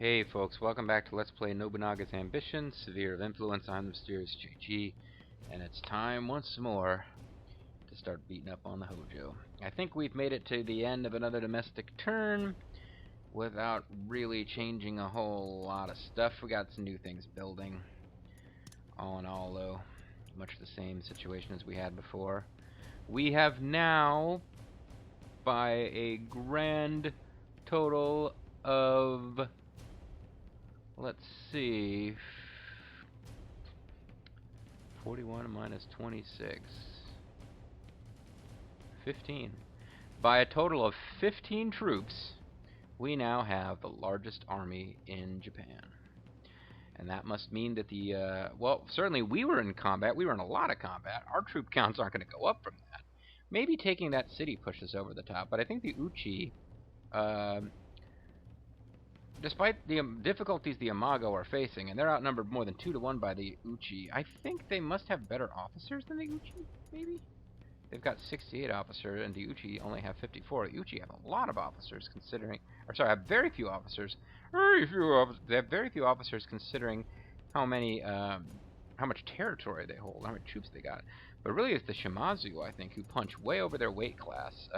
Hey folks, welcome back to Let's Play Nobunaga's Ambition, Sphere of Influence. I'm the mysterious GG, and it's time once more to start beating up on the Hojo. I think we've made it to the end of another domestic turn without really changing a whole lot of stuff. We got some new things building. All in all, though, much the same situation as we had before. We have now, by a grand total of... let's see. 41 minus 26. 15. By a total of 15 troops, we now have the largest army in Japan. And that must mean that the, well, certainly we were in combat. We were in a lot of combat. Our troop counts aren't going to go up from that. Maybe taking that city pushes over the top, but I think the Uchi, despite the difficulties the Imago are facing, and they're outnumbered more than 2 to 1 by the Uchi, I think they must have better officers than the Uchi, maybe? They've got 68 officers, and the Uchi only have 54. The Uchi have a lot of officers considering... or sorry, have very few officers. They have very few officers considering how many... how much territory they hold, how many troops they got. But really it's the Shimazu, I think, who punch way over their weight class.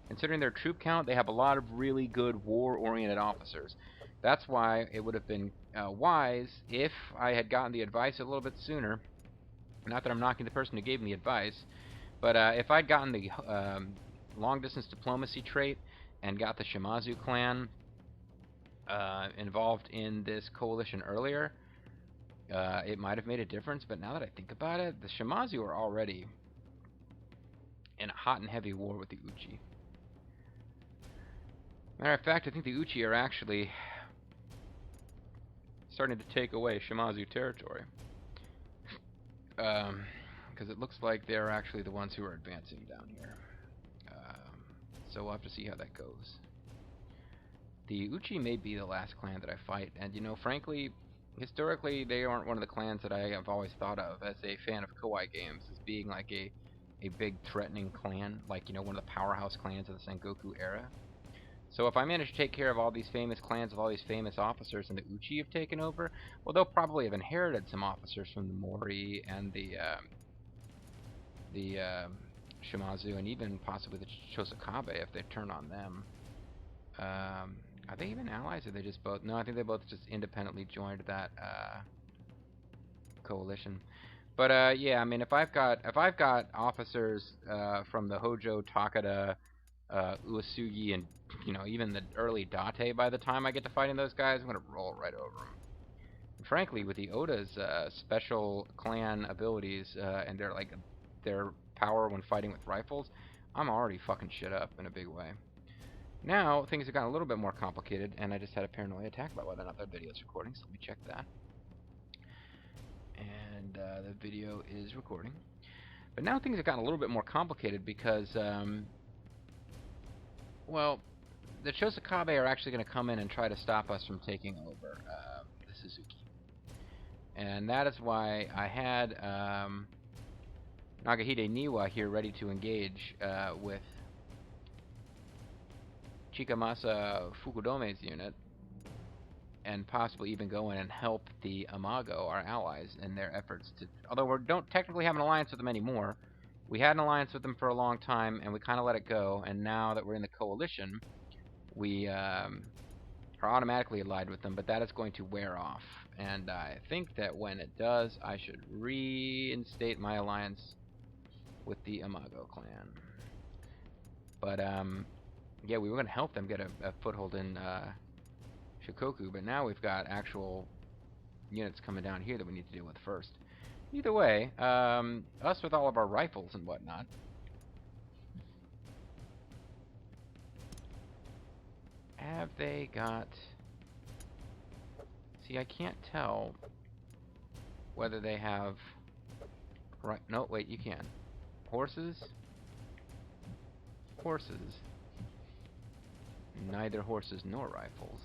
Considering their troop count, they have a lot of really good war-oriented officers. That's why it would have been wise if I had gotten the advice a little bit sooner. Not that I'm knocking the person who gave me the advice, but if I'd gotten the long-distance diplomacy trait and got the Shimazu clan involved in this coalition earlier, it might have made a difference. But now that I think about it, the Shimazu are already in a hot and heavy war with the Uchi. Matter of fact, I think the Uchi are actually starting to take away Shimazu territory. Because it looks like they're actually the ones who are advancing down here. So we'll have to see how that goes. The Uchi may be the last clan that I fight, and you know, frankly, historically, they aren't one of the clans that I have always thought of as a fan of Kawaii games, as being like a big threatening clan, like, you know, one of the powerhouse clans of the Sengoku era. So if I manage to take care of all these famous clans with all these famous officers and the Uchi have taken over, well, they'll probably have inherited some officers from the Mori and the Shimazu, and even possibly the Chosokabe if they turn on them. Are they even allies, or they just both... no, I think they both just independently joined that coalition. But yeah, I mean, if I've got officers from the Hojo, Takeda, Uesugi, and, you know, even the early Date, by the time I get to fighting those guys, I'm going to roll right over them. And frankly, with the Oda's special clan abilities and their power when fighting with rifles, I'm already fucking shit up in a big way. Now, things have gotten a little bit more complicated, and I just had a paranoia attack about whether or not that video is recording, so let me check that. And the video is recording. But now things have gotten a little bit more complicated because... well, the Chosokabe are actually going to come in and try to stop us from taking over the Suzuki. And that is why I had Nagahide Niwa here ready to engage with Chikamasa Fukudome's unit, and possibly even go in and help the Imago, our allies, in their efforts to... although we don't technically have an alliance with them anymore. We had an alliance with them for a long time, and we kind of let it go, and now that we're in the coalition, we are automatically allied with them, but that is going to wear off. And I think that when it does, I should reinstate my alliance with the Imago clan. But, yeah, we were going to help them get a foothold in Shikoku, but now we've got actual units coming down here that we need to deal with first. Either way, us with all of our rifles and whatnot. Have they got... see, I can't tell whether they have... right, no, wait, you can. Horses? Horses. Neither horses nor rifles.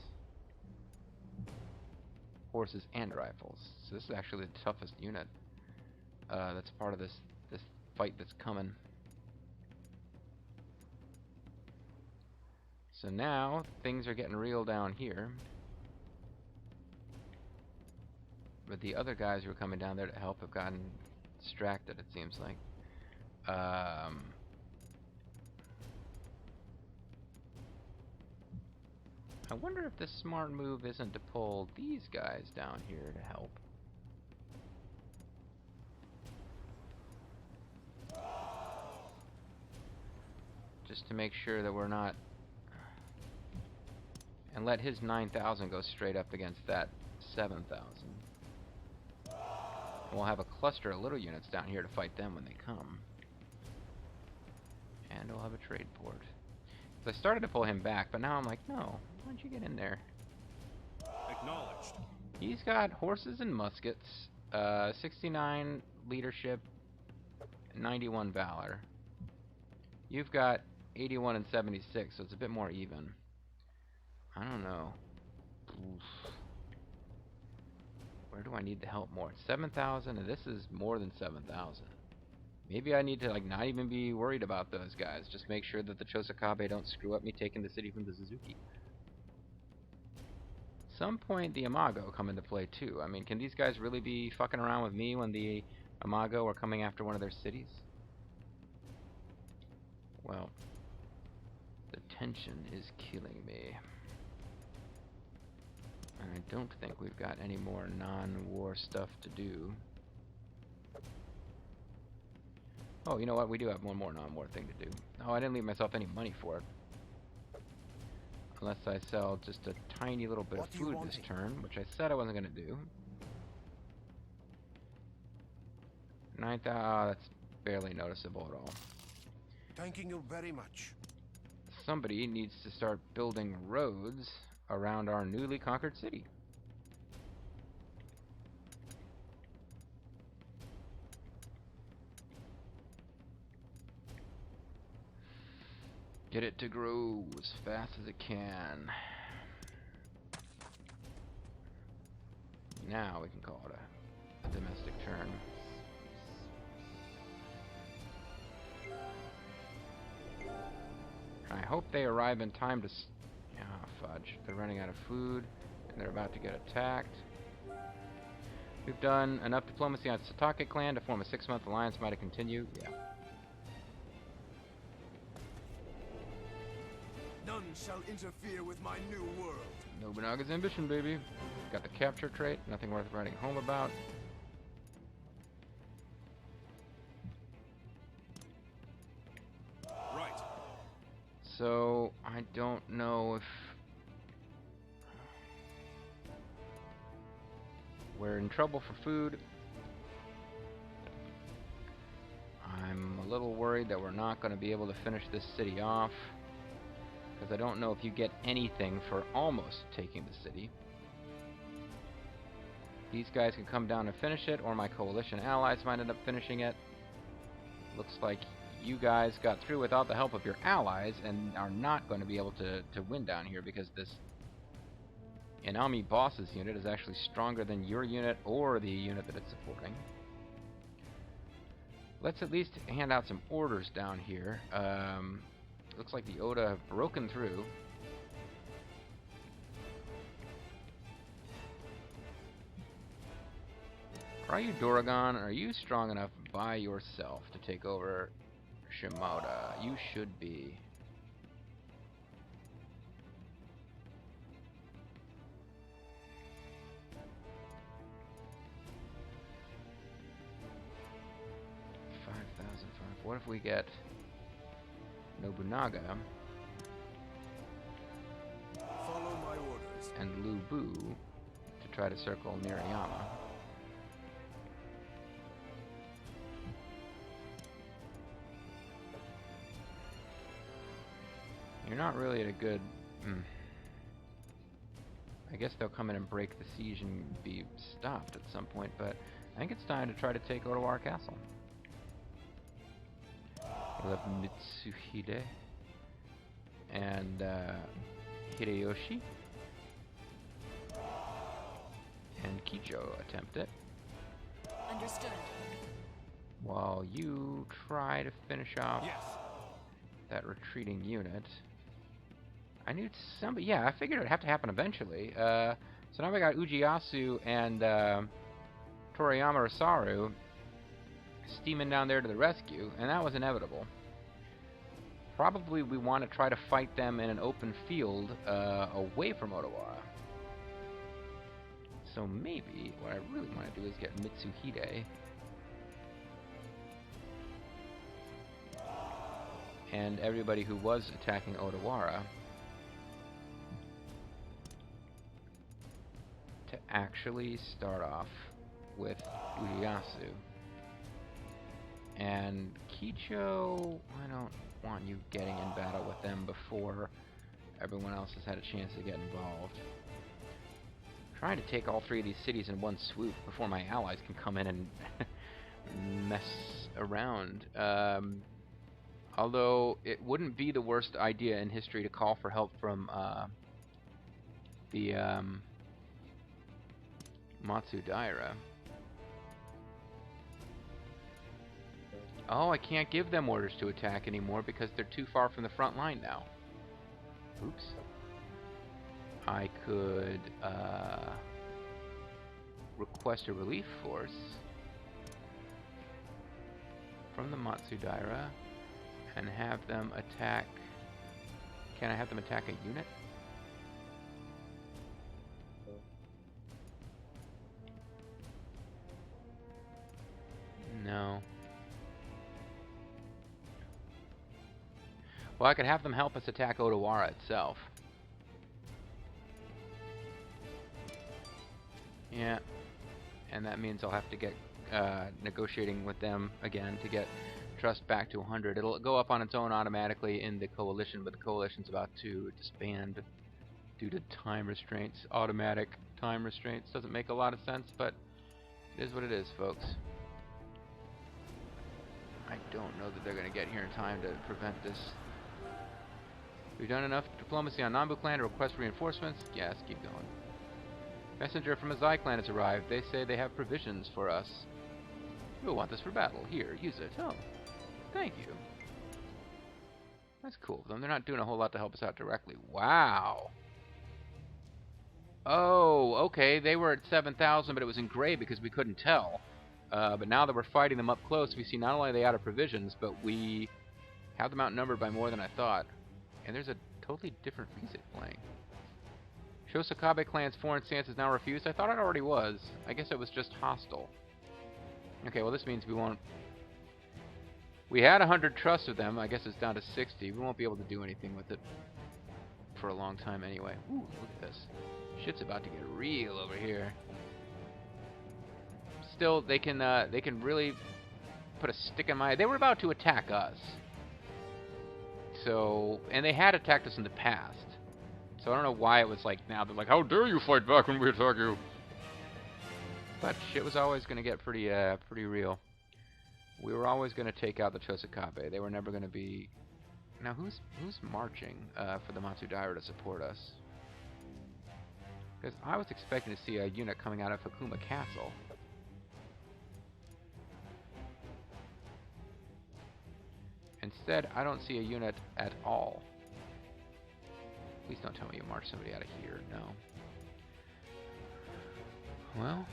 Horses and rifles. So this is actually the toughest unit that's part of this fight that's coming. So now things are getting real down here. But the other guys who are coming down there to help have gotten distracted, it seems like. I wonder if the smart move isn't to pull these guys down here to help. Just to make sure that we're not... And let his 9,000 go straight up against that 7,000. And we'll have a cluster of little units down here to fight them when they come. And we'll have a trade port. So I started to pull him back, but now I'm like, no, why don't you get in there? Acknowledged. He's got horses and muskets, 69 leadership, 91 valor. You've got 81 and 76, so it's a bit more even. I don't know. Oof. Where do I need the help more? 7,000, and this is more than 7,000. Maybe I need to like not even be worried about those guys. Just make sure that the Chosokabe don't screw up me taking the city from the Suzuki. Some point the Imago come into play too. I mean, can these guys really be fucking around with me when the Imago are coming after one of their cities? Well, the tension is killing me. And I don't think we've got any more non-war stuff to do. Oh, you know what? We do have one more non-war thing to do. Oh, I didn't leave myself any money for it. Unless I sell just a tiny little bit of food this turn, which I said I wasn't going to do. 9,000, oh, that's barely noticeable at all. Thanking you very much. Somebody needs to start building roads around our newly conquered city. Get it to grow as fast as it can. Now we can call it a domestic turn. I hope they arrive in time to... Ah, fudge. They're running out of food, and they're about to get attacked. We've done enough diplomacy on Satake clan to form a 6-month alliance. Might it continue? Yeah. None shall interfere with my new world. Nobunaga's ambition, baby. Got the capture trait. Nothing worth writing home about. Right. So, I don't know if... We're in trouble for food. I'm a little worried that we're not going to be able to finish this city off. Because I don't know if you get anything for almost taking the city. These guys can come down and finish it, or my coalition allies might end up finishing it. Looks like you guys got through without the help of your allies and are not going to be able to win down here because this Inami boss's unit is actually stronger than your unit or the unit that it's supporting. Let's at least hand out some orders down here. Looks like the Oda have broken through. Are you Doragon? Are you strong enough by yourself to take over Shimoda? You should be. What if we get Nobunaga Follow my orders. and Lu Bu to try to circle Niriyama? You're not really at a good... I guess they'll come in and break the siege and be stopped at some point, but I think it's time to try to take Otowa Castle. We'll have Mitsuhide and Hideyoshi and Kicho attempt it. Understood. While you try to finish off Yes. that retreating unit. I knew somebody... Yeah, I figured it would have to happen eventually. So now we got Ujiyasu and Toriyama Osaru steaming down there to the rescue, and that was inevitable. Probably we want to try to fight them in an open field away from Odawara. So maybe what I really want to do is get Mitsuhide and everybody who was attacking Odawara to actually start off with Ieyasu. And Kicho, I don't want you getting in battle with them before everyone else has had a chance to get involved. I'm trying to take all three of these cities in one swoop before my allies can come in and mess around. Although it wouldn't be the worst idea in history to call for help from the Matsudaira. Oh, I can't give them orders to attack anymore because they're too far from the front line now. Oops. I could request a relief force from the Matsudaira and have them attack. Can I have them attack a unit? No. Well, I could have them help us attack Odawara itself. Yeah. And that means I'll have to get negotiating with them again to get trust back to 100. It'll go up on its own automatically in the coalition, but the coalition's about to disband due to time restraints. Automatic time restraints doesn't make a lot of sense, but it is what it is, folks. I don't know that they're going to get here in time to prevent this. We've done enough diplomacy on Nambu clan to request reinforcements. Yes, keep going. Messenger from Azai clan has arrived. They say they have provisions for us. We'll want this for battle. Here, use it. Oh, thank you. That's cool of them. They're not doing a whole lot to help us out directly. Wow. Oh, okay. They were at 7,000, but it was in gray because we couldn't tell. But now that we're fighting them up close, we see not only are they out of provisions, but we have them outnumbered by more than I thought. And there's a totally different music playing. Chosokabe clan's foreign stance is now refused. I thought it already was. I guess it was just hostile. Okay, well this means we won't... We had 100 trust of them. I guess it's down to 60. We won't be able to do anything with it for a long time anyway. Ooh, look at this. Shit's about to get real over here. Still, they can really put a stick in my... They were about to attack us. So, and they had attacked us in the past. So I don't know why it was like now they're like, how dare you fight back when we attack you? But shit was always going to get pretty real. We were always going to take out the Chosokabe. They were never going to be... Now who's marching for the Matsudaira to support us? Because I was expecting to see a unit coming out of Saika Castle. Instead, I don't see a unit at all. Please don't tell me you march somebody out of here. No. Well.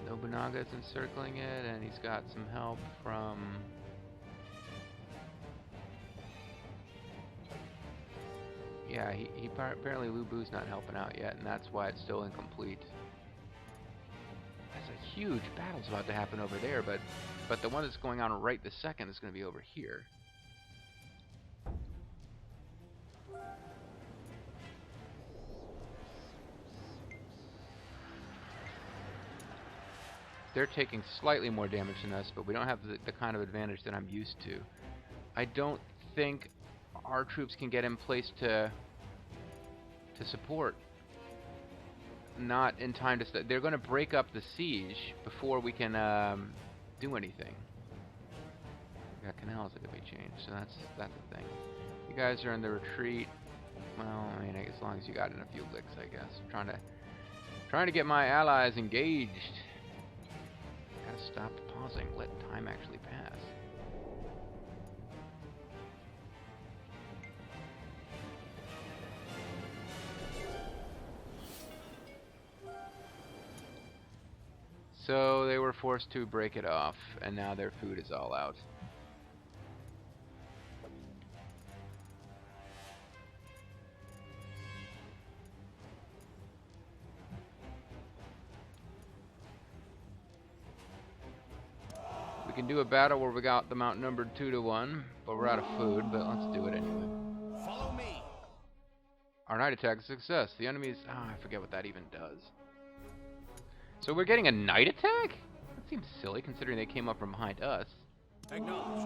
Nobunaga is encircling it, and he's got some help from... Yeah, apparently Lu Bu's not helping out yet, and that's why it's still incomplete. That's a huge battle's about to happen over there, but the one that's going on right this second is going to be over here. They're taking slightly more damage than us, but we don't have the kind of advantage that I'm used to. I don't think our troops can get in place to support. Not in time to... They're going to break up the siege before we can do anything. We got canals that could be changed, so that's the thing. You guys are in the retreat. Well, I mean, as long as you got in a few licks, I guess. I'm trying to get my allies engaged. Gotta stop pausing. Let time actually pass. So they were forced to break it off, and now their food is all out. We can do a battle where we got them outnumbered 2-1, but we're out of food, but let's do it anyway. Follow me. Our night attack is a success. The enemies... I forget what that even does. So we're getting a night attack? That seems silly, considering they came up from behind us. Acknowledged.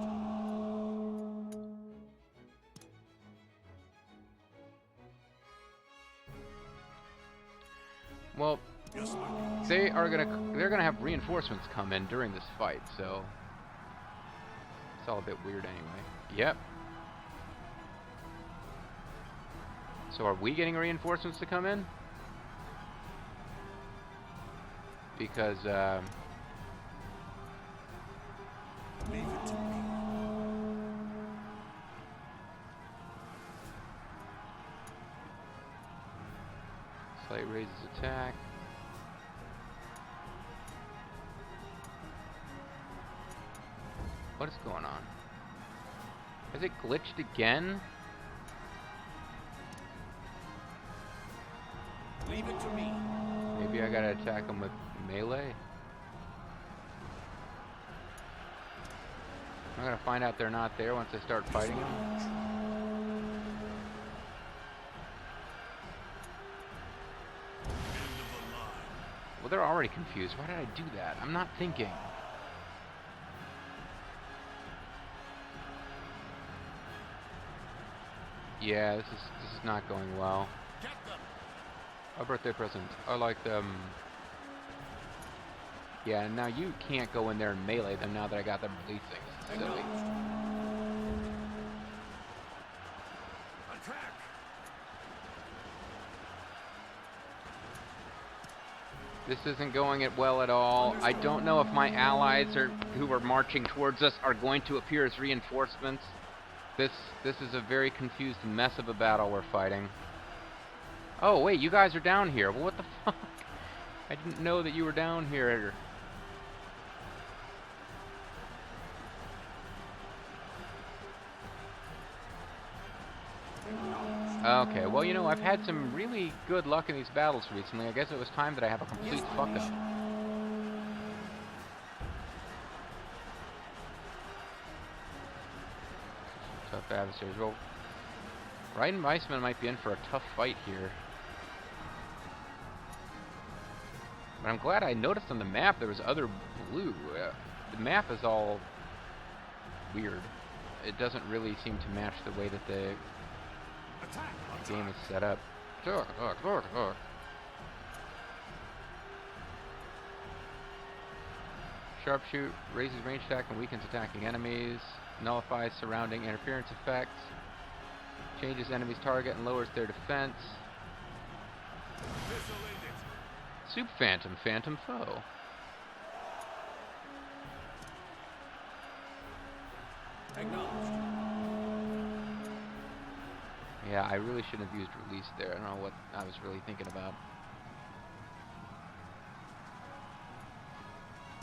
Well, Yes, my liege. they're gonna have reinforcements come in during this fight, so it's all a bit weird anyway. Yep. So are we getting reinforcements to come in? Because Leave it to me. Slight raises attack. What is going on? Has it glitched again? Leave it to me. Maybe I gotta attack them with melee? I'm gonna find out they're not there once I start fighting them. End of the line. Well, they're already confused. Why did I do that? I'm not thinking. Yeah, this is not going well. Get them. A birthday present. I like them. Yeah, now you can't go in there and melee them now that I got them releasing. This is silly. Attack. This isn't going it well at all. I don't know if my allies who are marching towards us are going to appear as reinforcements. This is a very confused mess of a battle we're fighting. Oh wait, you guys are down here. Well, what the fuck? I didn't know that you were down here. Okay, well, you know, I've had some really good luck in these battles recently. I guess it was time that I have a complete fuck up. Tough adversaries. Well, Raiden Weissman might be in for a tough fight here. But I'm glad I noticed on the map there was other blue. The map is all weird. It doesn't really seem to match the way that the game is set up. Sharpshoot raises range attack and weakens attacking enemies. Nullifies surrounding interference effects. Changes enemy's target and lowers their defense. Soup Phantom, Phantom Foe. Acknowledged. Yeah, I really shouldn't have used release there. I don't know what I was really thinking about.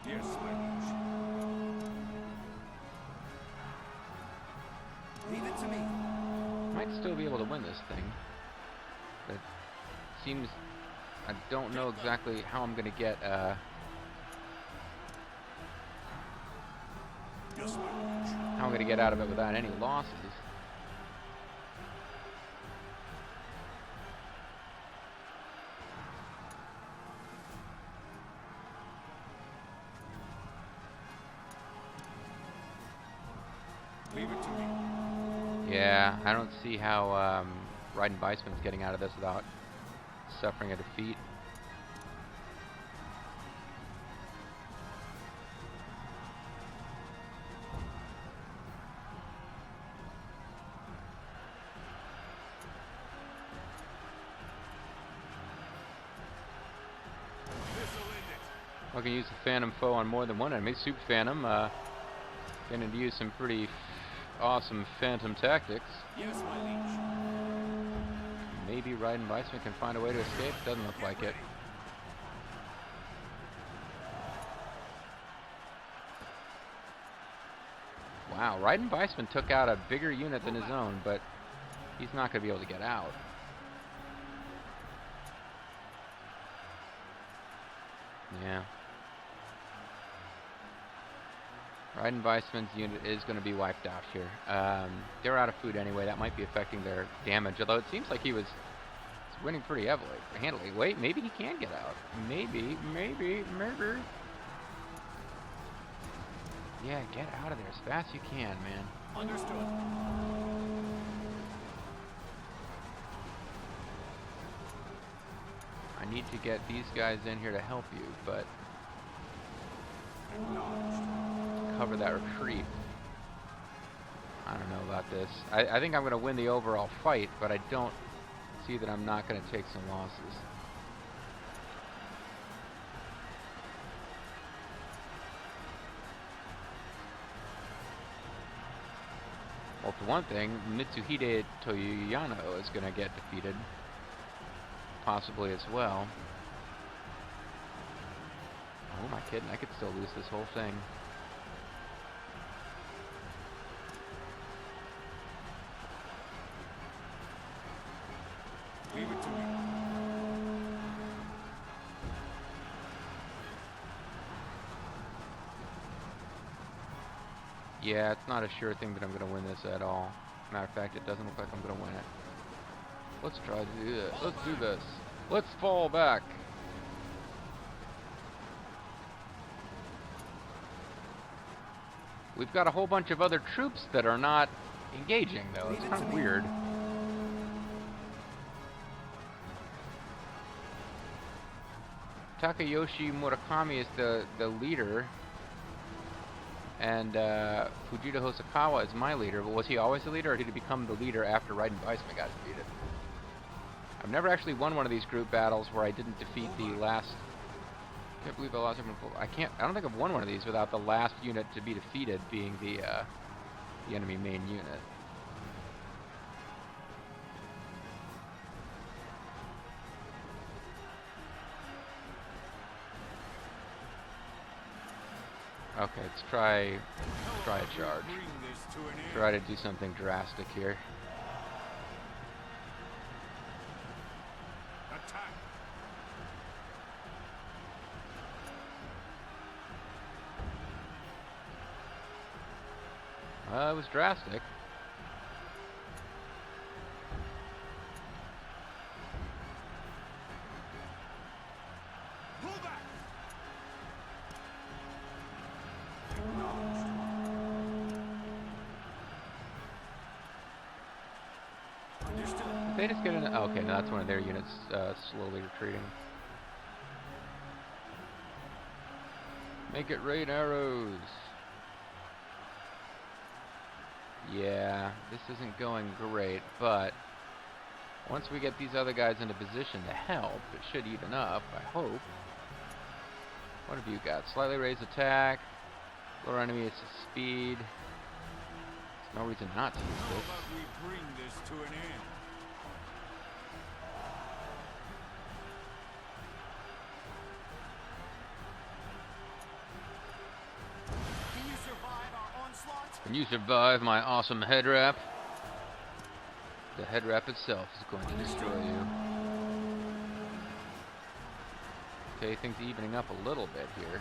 Yes, my liege. Leave it to me. Might still be able to win this thing. But it seems I don't know exactly how I'm gonna get Yes, my liege. how I'm gonna get out of it without any losses. Leave it to me. Yeah, I don't see how Raiden Weissman's getting out of this without suffering a defeat. This'll end it. I can use the Phantom Foe on more than one enemy. Soup Phantom, getting to use some pretty awesome Phantom tactics. Yes, my liege. Maybe Raiden Weissman can find a way to escape. Doesn't look like it. Wow, Raiden Weissman took out a bigger unit than his own, but he's not going to be able to get out. Yeah. Raiden Weissman's unit is going to be wiped out here. They're out of food anyway. That might be affecting their damage, although it seems like he was winning pretty handily. Wait, maybe he can get out. Maybe. Yeah, get out of there as fast as you can, man. Understood. I need to get these guys in here to help you, but cover that retreat. I don't know about this. I think I'm going to win the overall fight, but I don't see that I'm not going to take some losses. Well, for one thing, Mitsuhide Toyoyano is going to get defeated. Possibly as well. Oh, am I kidding? I could still lose this whole thing. Leave it to me. Yeah, it's not a sure thing that I'm going to win this at all. Matter of fact, it doesn't look like I'm going to win it. Let's try to do this. Let's do this. Let's fall back. We've got a whole bunch of other troops that are not engaging, though. It's kind of weird. Takayoshi Murakami is the leader. And Fujita Hosokawa is my leader. But was he always the leader, or did he become the leader after Raiden Weissman got defeated? I've never actually won one of these group battles where I didn't defeat the last... I can't believe I lost everyone. I don't think I've won one of these without the last unit to be defeated being the enemy main unit. Okay, let's try a charge. Try to do something drastic here. Attack. It was drastic. Pull back. Understood. Did they just get in? Oh, okay, no, that's one of their units slowly retreating. Make it rain arrows. Yeah, this isn't going great, but once we get these other guys into position to help, it should even up, I hope. What have you got? Slightly raised attack, lower enemy speed. There's no reason not to use How this. about we bring this to an end? Can you survive our onslaught? Can you survive my awesome head wrap? The head wrap itself is going to destroy you. Okay, things evening up a little bit here.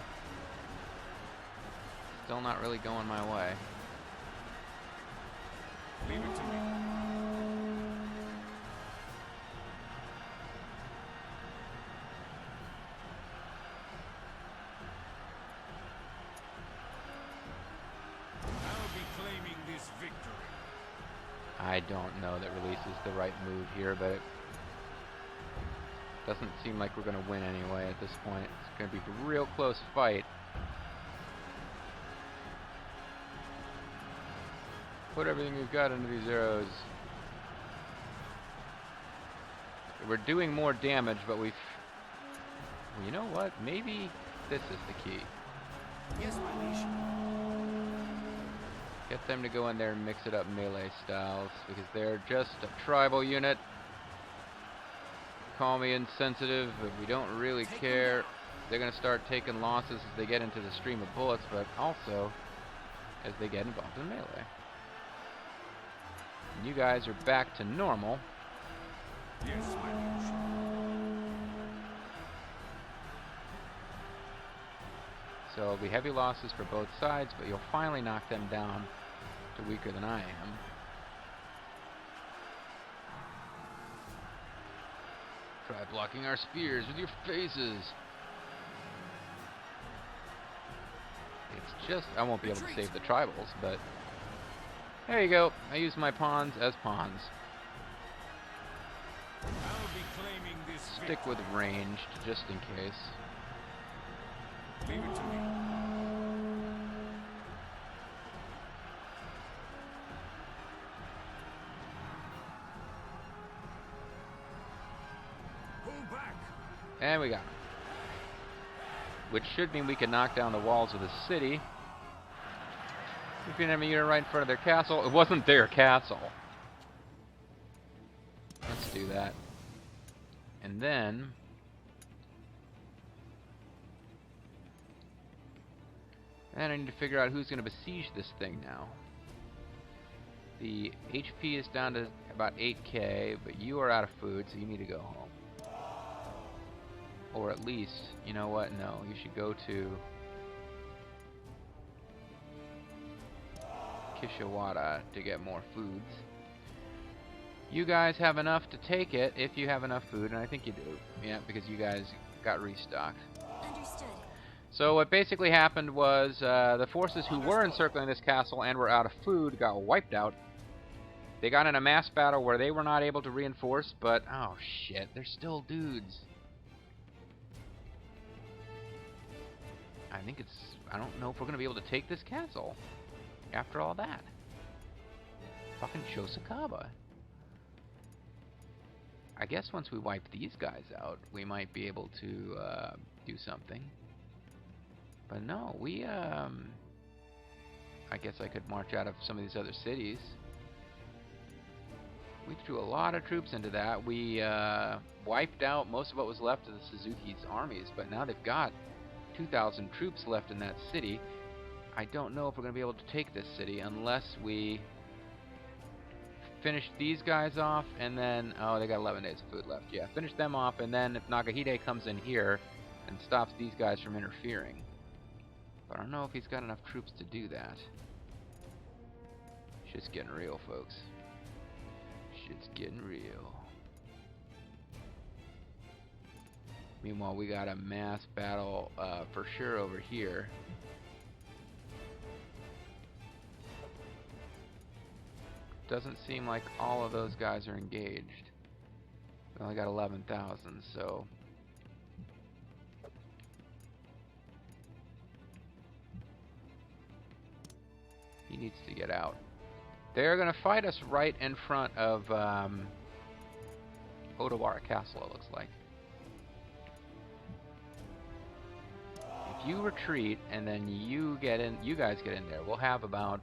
Still not really going my way. Leave it to me. I'll be claiming this victory. I don't know that release is the right move here, but it doesn't seem like we're going to win anyway at this point. It's going to be a real close fight. Put everything we've got into these arrows. We're doing more damage, but we've... Well, you know what? Maybe this is the key. Yes, my liege. Get them to go in there and mix it up melee styles, because they're just a tribal unit. Call me insensitive, but we don't really care. They're going to start taking losses as they get into the stream of bullets, but also as they get involved in melee. And you guys are back to normal. Yes, my liege. So it'll be heavy losses for both sides, but you'll finally knock them down to weaker than I am. Try blocking our spears with your faces. It's just, I won't be able to save the tribals, but there you go. I use my pawns as pawns. I'll be claiming this Stick with ranged, just in case. Leave it to me. Pull back. And we got him. Which should mean we can knock down the walls of the city. If you enemy unit right in front of their castle. It wasn't their castle. Let's do that. And then I need to figure out who's going to besiege this thing now. The HP is down to about 8k, but you are out of food, so you need to go home. Or at least, you know what? No, you should go to Kishawada to get more foods. You guys have enough to take it if you have enough food, and I think you do. Yeah, because you guys got restocked. Understood. So what basically happened was the forces who were encircling this castle and were out of food got wiped out. They got in a mass battle where they were not able to reinforce, but oh shit, they're still dudes. I don't know if we're going to be able to take this castle after all that. Fucking Chosokabe. I guess once we wipe these guys out, we might be able to do something. But no, I guess I could march out of some of these other cities. We threw a lot of troops into that. We wiped out most of what was left of the Suzuki's armies, but now they've got 2,000 troops left in that city. I don't know if we're going to be able to take this city unless we finish these guys off, and then, oh, they got 11 days of food left. Yeah, finish them off, and then if Nagahide comes in here and stops these guys from interfering. But I don't know if he's got enough troops to do that. Shit's getting real, folks. Shit's getting real. Meanwhile, we got a mass battle for sure over here. Doesn't seem like all of those guys are engaged. We only got 11,000, so he needs to get out. They're going to fight us right in front of Odawara Castle, it looks like. If you retreat and then you guys get in there, we'll have about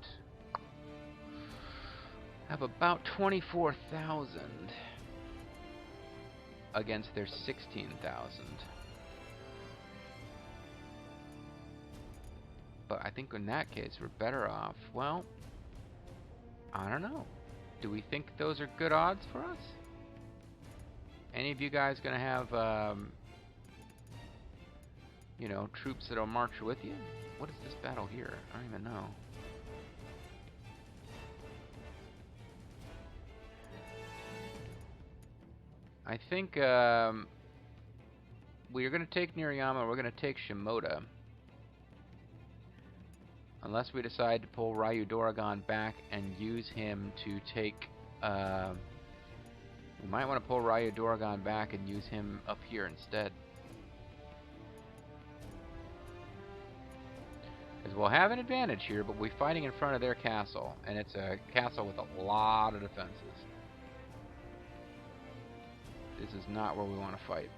24,000 against their 16,000. But I think in that case we're better off. Well, I don't know. Do we think those are good odds for us? Any of you guys gonna have you know, troops that'll march with you? What is this battle here? I don't even know. I think we're going to take Niriyama, we're going to take Shimoda. Unless we decide to pull Ryu Doragon back and use him to take... we might want to pull Ryu Doragon back and use him up here instead. Because we'll have an advantage here, but we're fighting in front of their castle. And it's a castle with a lot of defenses. This is not where we want to fight.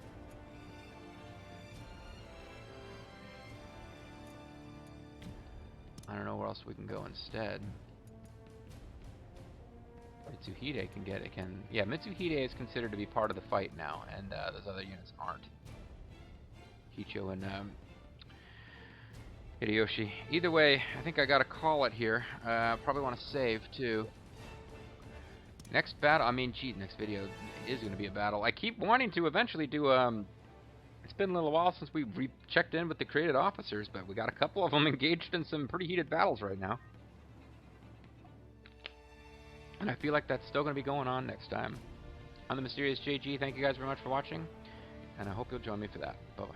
I don't know where else we can go instead. Mitsuhide can get it. Yeah, Mitsuhide is considered to be part of the fight now, and those other units aren't. Hicho and Hideyoshi. Either way, I think I gotta call it here. Probably want to save too. Next battle, I mean, next video is going to be a battle. I keep wanting to eventually do, it's been a little while since we checked in with the created officers, but we got a couple of them engaged in some pretty heated battles right now. And I feel like that's still going to be going on next time. I'm the Mysterious JG. Thank you guys very much for watching, and I hope you'll join me for that. Bye-bye.